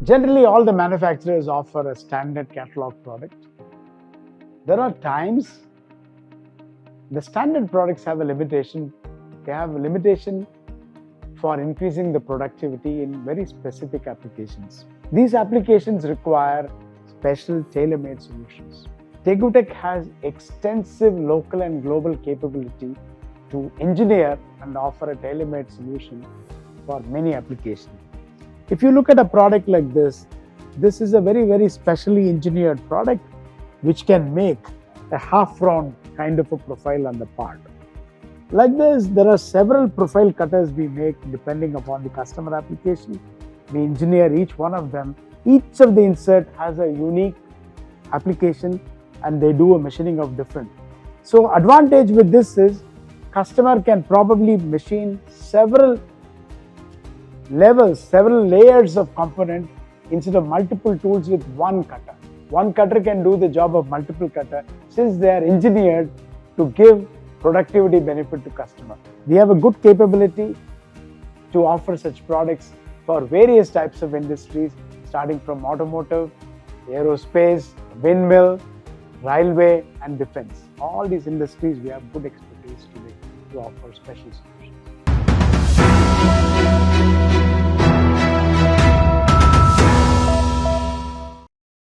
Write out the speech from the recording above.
Generally, all the manufacturers offer a standard catalog product. There are times the standard products have a limitation. They have a limitation for increasing the productivity in very specific applications. These applications require special tailor-made solutions. TaeguTec has extensive local and global capability to engineer and offer a tailor-made solution for many applications. If you look at a product like this is a very, very specially engineered product which can make a half-round kind of a profile on the part. Like this, there are several profile cutters we make depending upon the customer application. We engineer each one of them. Each of the insert has a unique application and they do a machining of different. So advantage with this is customer can probably machine several levels, several layers of component instead of multiple tools with one cutter. One cutter can do the job of multiple cutter since they are engineered to give productivity benefit to customer. We have a good capability to offer such products for various types of industries, starting from automotive, aerospace, windmill, railway, and defense. All these industries we have good expertise today to offer special solutions.